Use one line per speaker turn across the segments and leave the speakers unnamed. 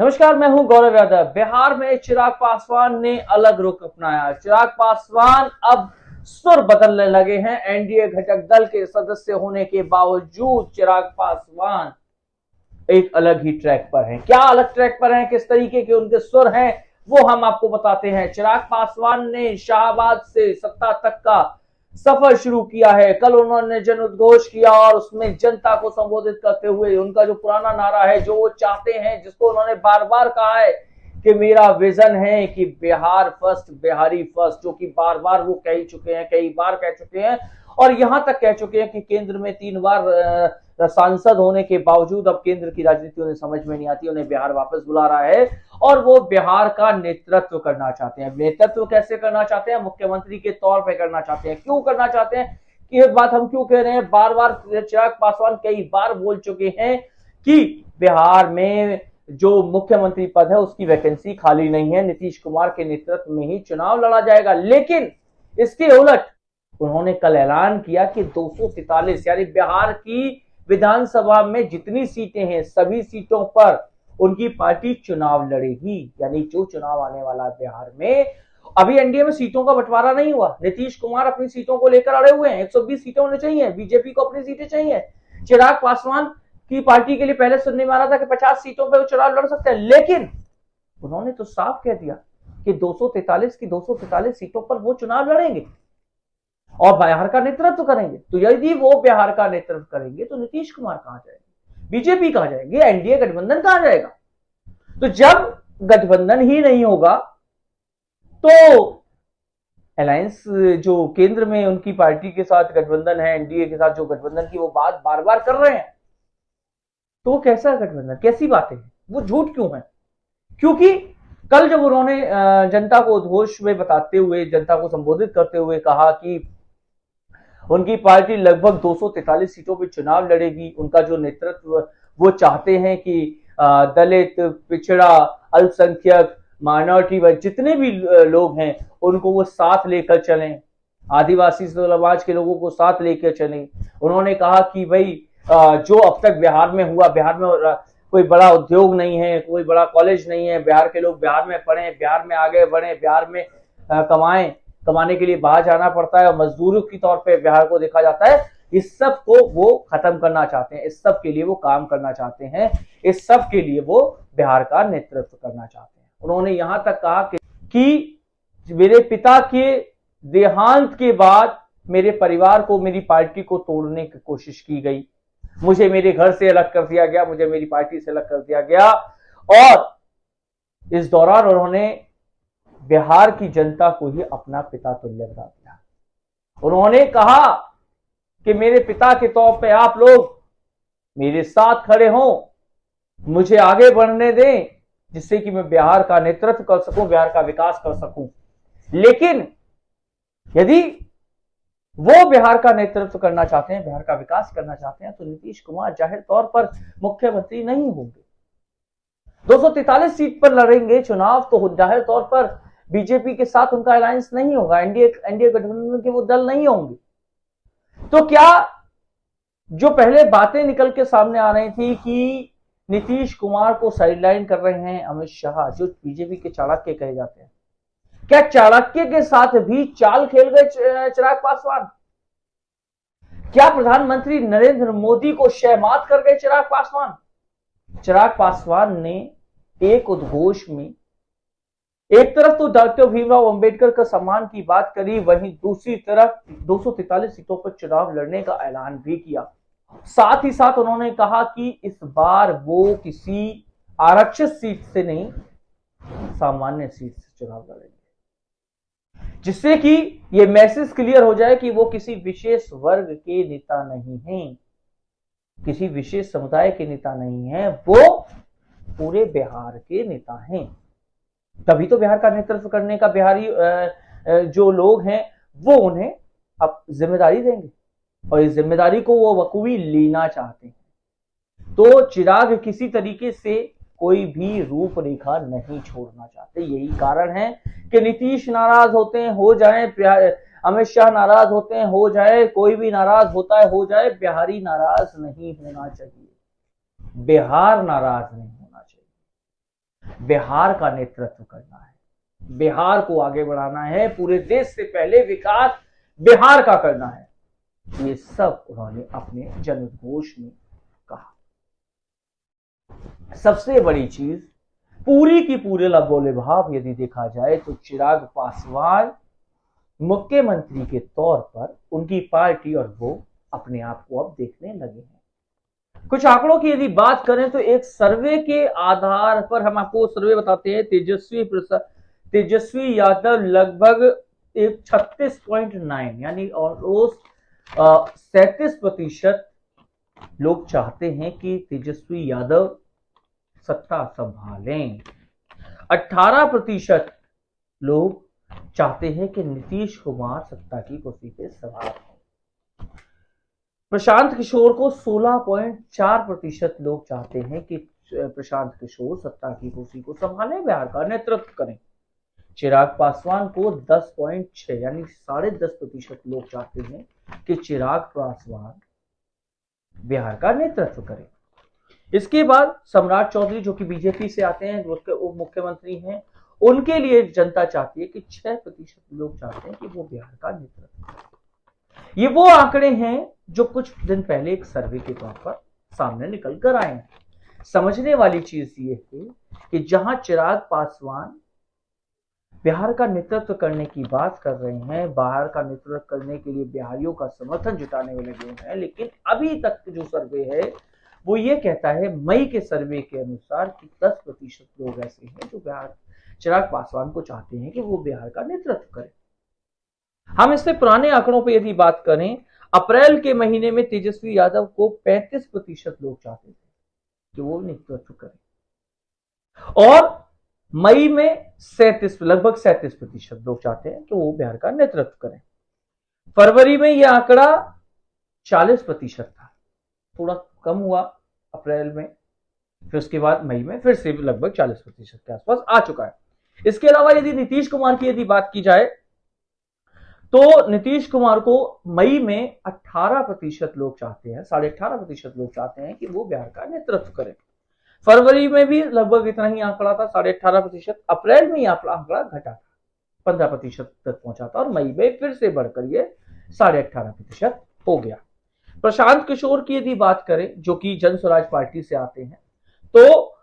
नमस्कार, मैं हूं गौरव यादव। बिहार में चिराग पासवान ने अलग रुख अपनाया। चिराग पासवान अब सुर बदलने लगे हैं। एनडीए घटक दल के सदस्य होने के बावजूद चिराग पासवान एक अलग ही ट्रैक पर हैं। क्या अलग ट्रैक पर हैं, किस तरीके के उनके सुर हैं, वो हम आपको बताते हैं। चिराग पासवान ने शाहबाद से सत्ता तक का सफर शुरू किया है। कल उन्होंने जन उद्घोष किया और उसमें जनता को संबोधित करते हुए उनका जो पुराना नारा है, जो वो चाहते हैं, जिसको उन्होंने बार बार कहा है कि मेरा विजन है कि बिहार फर्स्ट, बिहारी फर्स्ट, जो कि बार बार वो कह चुके हैं, कई बार कह चुके हैं और यहां तक कह चुके हैं कि केंद्र में 3 बार सांसद होने के बावजूद अब केंद्र की राजनीति उन्हें समझ में नहीं आती। उन्हें बिहार वापस बुला रहा है और वो बिहार का नेतृत्व करना चाहते हैं। नेतृत्व कैसे करना चाहते हैं? मुख्यमंत्री के तौर पर करना चाहते हैं। क्यों करना चाहते हैं? ये बात हम क्यों कह रहे हैं? बार बार चिराग पासवान कई बार बोल चुके हैं कि बिहार में जो मुख्यमंत्री पद है उसकी वैकेंसी खाली नहीं है, नीतीश कुमार के नेतृत्व में ही चुनाव लड़ा जाएगा। लेकिन इसके उलट उन्होंने कल ऐलान किया कि 243 यानी बिहार की विधानसभा में जितनी सीटें हैं सभी सीटों पर उनकी पार्टी चुनाव लड़ेगी। यानी जो चुनाव आने वाला है बिहार में, अभी एनडीए में सीटों का बंटवारा नहीं हुआ। नीतीश कुमार अपनी सीटों को लेकर अड़े हुए हैं। 120 सीटें उन्हें चाहिए, बीजेपी को अपनी सीटें चाहिए। चिराग पासवान की पार्टी के लिए पहले सुनने में आ रहा था कि 50 सीटों पर वो चुनाव लड़ सकते हैं, लेकिन उन्होंने तो साफ कह दिया कि 243 की 243 सीटों पर वो चुनाव लड़ेंगे और बिहार का नेतृत्व करेंगे। तो यदि वो बिहार का नेतृत्व करेंगे तो नीतीश कुमार कहां जाएंगे, बीजेपी कहां जाएंगे, एनडीए गठबंधन कहां जाएगा? तो जब गठबंधन ही नहीं होगा तो अलायंस जो केंद्र में उनकी पार्टी के साथ गठबंधन है, एनडीए के साथ जो गठबंधन की वो बात बार बार कर रहे हैं, तो वो कैसा गठबंधन, कैसी बातें हैं, वो झूठ क्यों है? क्योंकि कल जब उन्होंने जनता को उद्घोष में बताते हुए, जनता को संबोधित करते हुए कहा कि उनकी पार्टी लगभग 243 सीटों पर चुनाव लड़ेगी, उनका जो नेतृत्व वो चाहते हैं कि दलित, पिछड़ा, अल्पसंख्यक, माइनॉरिटी व जितने भी लोग हैं उनको वो साथ लेकर चलें, आदिवासी समाज के लोगों को साथ लेकर चलें। उन्होंने कहा कि भाई जो अब तक बिहार में हुआ, बिहार में कोई बड़ा उद्योग नहीं है, कोई बड़ा कॉलेज नहीं है, बिहार के लोग बिहार में पढ़ें, बिहार में आगे बढ़ें, बिहार में कमाएं, कमाने के लिए बाहर जाना पड़ता है और मजदूरों के तौर पे बिहार को देखा जाता है। इस सब को वो खत्म करना चाहते हैं, इस सब के लिए वो काम करना चाहते हैं, इस सब के लिए वो बिहार का नेतृत्व करना चाहते हैं। उन्होंने यहां तक कहा कि मेरे पिता के देहांत के बाद मेरे परिवार को, मेरी पार्टी को तोड़ने की कोशिश की गई, मुझे मेरे घर से अलग कर दिया गया, मुझे मेरी पार्टी से अलग कर दिया गया। और इस दौरान उन्होंने बिहार की जनता को ही अपना पिता तुल्य बता दिया। उन्होंने कहा कि मेरे पिता के तौर पे आप लोग मेरे साथ खड़े हों, मुझे आगे बढ़ने दें, जिससे कि मैं बिहार का नेतृत्व कर सकूं, बिहार का विकास कर सकूं। लेकिन यदि वो बिहार का नेतृत्व करना चाहते हैं, बिहार का विकास करना चाहते हैं, तो नीतीश कुमार जाहिर तौर पर मुख्यमंत्री नहीं होंगे। 243 सीट पर लड़ेंगे चुनाव तो जाहिर तौर पर बीजेपी के साथ उनका अलायंस नहीं होगा, एनडीए गठबंधन के वो दल नहीं होंगे। तो क्या जो पहले बातें निकल के सामने आ रही थी कि नीतीश कुमार को साइडलाइन कर रहे हैं अमित शाह, जो बीजेपी के चाणक्य कहे जाते हैं, क्या चाणक्य के साथ भी चाल खेल गए चिराग पासवान? क्या प्रधानमंत्री नरेंद्र मोदी को शहमात कर गए चिराग पासवान? चिराग पासवान ने एक उद्घोष में एक तरफ तो डॉक्टर भीमराव अंबेडकर का सम्मान की बात करी, वहीं दूसरी तरफ 243 सीटों पर चुनाव लड़ने का ऐलान भी किया। साथ ही साथ उन्होंने कहा कि इस बार वो किसी आरक्षित सीट से नहीं, सामान्य सीट से चुनाव लड़ेंगे, जिससे कि ये मैसेज क्लियर हो जाए कि वो किसी विशेष वर्ग के नेता नहीं हैं, किसी विशेष समुदाय के नेता नहीं हैं, वो पूरे बिहार के नेता हैं। तभी तो बिहार का नेतृत्व करने का बिहारी जो लोग हैं वो उन्हें अब जिम्मेदारी देंगे और इस जिम्मेदारी को वो बखूबी लेना चाहते हैं। तो चिराग किसी तरीके से कोई भी रूपरेखा नहीं छोड़ना चाहते। यही कारण है कि नीतीश नाराज होते हैं, हो जाए, अमित शाह नाराज होते हैं, हो जाए, कोई भी नाराज होता है, हो जाए, बिहारी नाराज नहीं होना चाहिए, बिहार नाराज नहीं होना चाहिए। बिहार का नेतृत्व करना है, बिहार को आगे बढ़ाना है, पूरे देश से पहले विकास बिहार का करना है। ये सब उन्होंने अपने जनोद्घोष में कहा। सबसे बड़ी चीज पूरी की पूरे लबोलिभाव यदि देखा जाए तो चिराग पासवान मुख्यमंत्री के तौर पर उनकी पार्टी और वो अपने आप को अब देखने लगे हैं। कुछ आंकड़ों की यदि बात करें तो एक सर्वे के आधार पर हम आपको सर्वे बताते हैं। तेजस्वी यादव लगभग 36.9 यानी ऑलमोस्ट 37% लोग चाहते हैं कि तेजस्वी यादव सत्ता संभालें। 18% लोग चाहते हैं कि नीतीश कुमार सत्ता की कुर्सी पे सवार हो। प्रशांत किशोर को 16.4% लोग चाहते हैं कि प्रशांत किशोर सत्ता की कुर्सी को संभालें, बिहार का नेतृत्व करें। चिराग पासवान को 10.6 यानी 10.5% लोग चाहते हैं कि चिराग पासवान बिहार का नेतृत्व करें। इसके बाद सम्राट चौधरी जो कि बीजेपी से आते हैं, जो उसके उप मुख्यमंत्री हैं, उनके लिए जनता चाहती है कि 6% लोग चाहते हैं कि वो बिहार का नेतृत्व करें। ये वो आंकड़े हैं जो कुछ दिन पहले एक सर्वे के तौर पर सामने निकल कर आए हैं। समझने वाली चीज ये है कि जहां चिराग पासवान बिहार का नेतृत्व करने की बात कर रहे हैं, बाहर का नेतृत्व करने के लिए बिहारियों का समर्थन जुटाने में लगे हुए हैं, लेकिन अभी तक जो सर्वे है वो ये कहता है, मई के सर्वे के अनुसार कि 10% लोग ऐसे हैं जो बिहार चिराग पासवान को चाहते हैं कि वो बिहार का नेतृत्व करें। हम इससे पुराने आंकड़ों पर यदि बात करें, अप्रैल के महीने में तेजस्वी यादव को 35% लोग चाहते थे कि वो नेतृत्व करें, और मई में लगभग 37% लोग चाहते हैं कि वो बिहार का नेतृत्व करें। फरवरी में यह आंकड़ा 40% था, थोड़ा कम हुआ अप्रैल में, फिर उसके बाद मई में फिर से लगभग 40% के आसपास आ चुका है। इसके अलावा यदि नीतीश कुमार की यदि बात की जाए तो नीतीश कुमार को मई में 18% लोग चाहते हैं, 18.5% लोग चाहते हैं कि वो बिहार का नेतृत्व करें। फरवरी में भी लगभग इतना ही आंकड़ा था, 18.5%। अप्रैल में यह आंकड़ा घटा था, 15% तक पहुंचा था, और मई में फिर से बढ़कर ये 18.5% हो गया। प्रशांत किशोर की यदि बात करें जो कि जन स्वराज पार्टी से आते हैं, तो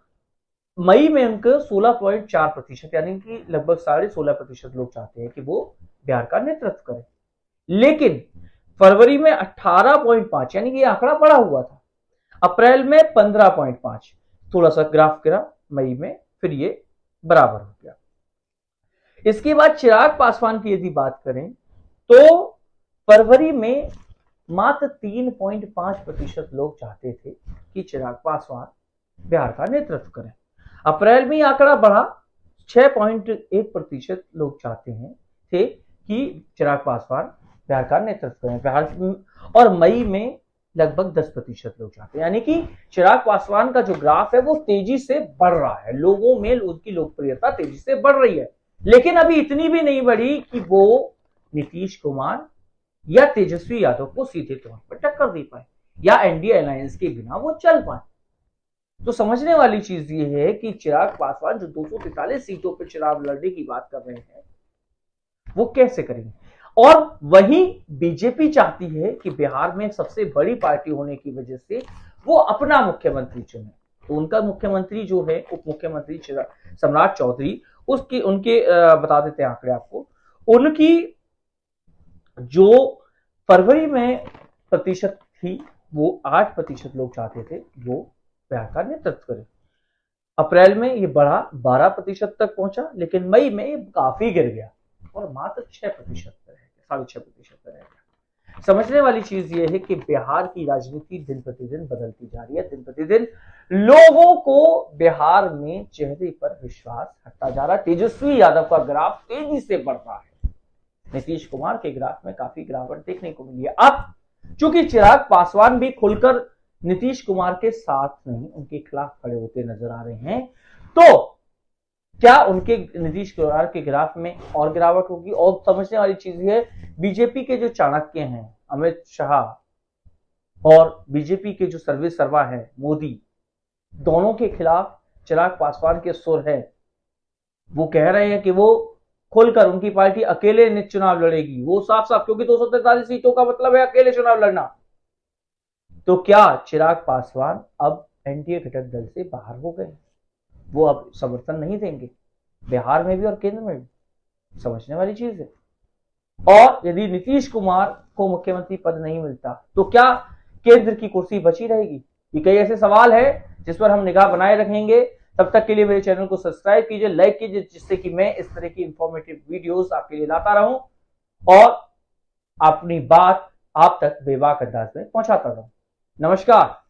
मई में उनके 16.4% यानी कि लगभग 16.5% लोग चाहते हैं कि वो बिहार का नेतृत्व करें। लेकिन फरवरी में 18.5 यानी कि आंकड़ा बढ़ा हुआ था, अप्रैल में 15.5, थोड़ा सा ग्राफ गिरा, मई में फिर ये बराबर हो गया। इसके बाद चिराग पासवान की यदि बात करें तो फरवरी में मात्र 3.5% लोग चाहते थे कि चिराग पासवान बिहार का नेतृत्व करें। अप्रैल में आंकड़ा बढ़ा, 6.1% लोग चाहते हैं थे कि चिराग पासवान बिहार का नेतृत्व करें बिहार, और मई में लगभग 10% लोग चाहते हैं। यानी कि चिराग पासवान का जो ग्राफ है वो तेजी से बढ़ रहा है, लोगों में उनकी लोकप्रियता तेजी से बढ़ रही है, लेकिन अभी इतनी भी नहीं बढ़ी कि वो नीतीश कुमार या तेजस्वी यादव को सीधे तौर पर टक्कर दे पाए या एनडीए अलायंस के बिना वो चल पाए। तो समझने वाली चीज ये है कि चिराग पासवान जो 243 सीटों पर चुनाव लड़ने की बात कर रहे हैं वो कैसे करेंगे, और वहीं बीजेपी चाहती है कि बिहार में सबसे बड़ी पार्टी होने की वजह से वो अपना मुख्यमंत्री चुने। तो उनका मुख्यमंत्री जो है उप मुख्यमंत्री सम्राट चौधरी, उनके बता देते हैं आंकड़े आपको। उनकी जो फरवरी में प्रतिशत थी वो 8% लोग चाहते थे वो बिहार का नेतृत्व करें। अप्रैल में ये बढ़ा 12% तक पहुंचा, लेकिन मई में ये काफी गिर गया और मात्र 6% पर रह गया, 6.5% पर रह गया। समझने वाली चीज ये है कि बिहार की राजनीति दिन प्रतिदिन बदलती जा रही है, दिन प्रतिदिन लोगों को बिहार में चेहरे पर विश्वास हटता जा रहा है। तेजस्वी यादव का ग्राफ तेजी से बढ़ रहा है, नीतीश कुमार के ग्राफ में काफी गिरावट देखने को मिली है। अब चूंकि चिराग पासवान भी खुलकर नीतीश कुमार के साथ नहीं उनके खिलाफ खड़े होते नजर आ रहे हैं, तो क्या उनके नीतीश कुमार के ग्राफ में और गिरावट होगी। और समझने वाली चीज है, बीजेपी के जो चाणक्य हैं अमित शाह और बीजेपी के जो सर्वे सर्वा है मोदी, दोनों के खिलाफ चिराग पासवान के सुर है। वो कह रहे हैं कि वो खुलकर उनकी पार्टी अकेले चुनाव लड़ेगी, वो साफ साफ, क्योंकि 243 सीटों का मतलब है अकेले चुनाव लड़ना। तो क्या चिराग पासवान अब एनडीए घटक दल से बाहर हो गए? वो अब समर्थन नहीं देंगे बिहार में भी और केंद्र में भी? समझने वाली चीज है। और यदि नीतीश कुमार को मुख्यमंत्री पद नहीं मिलता तो क्या केंद्र की कुर्सी बची रहेगी? ये कई ऐसे सवाल है जिस पर हम निगाह बनाए रखेंगे। तब तक के लिए मेरे चैनल को सब्सक्राइब कीजिए, लाइक कीजिए, जिससे कि मैं इस तरह की इंफॉर्मेटिव वीडियोस आपके लिए लाता रहूं और अपनी बात आप तक बेबाक अंदाज में पहुंचाता रहूं। नमस्कार।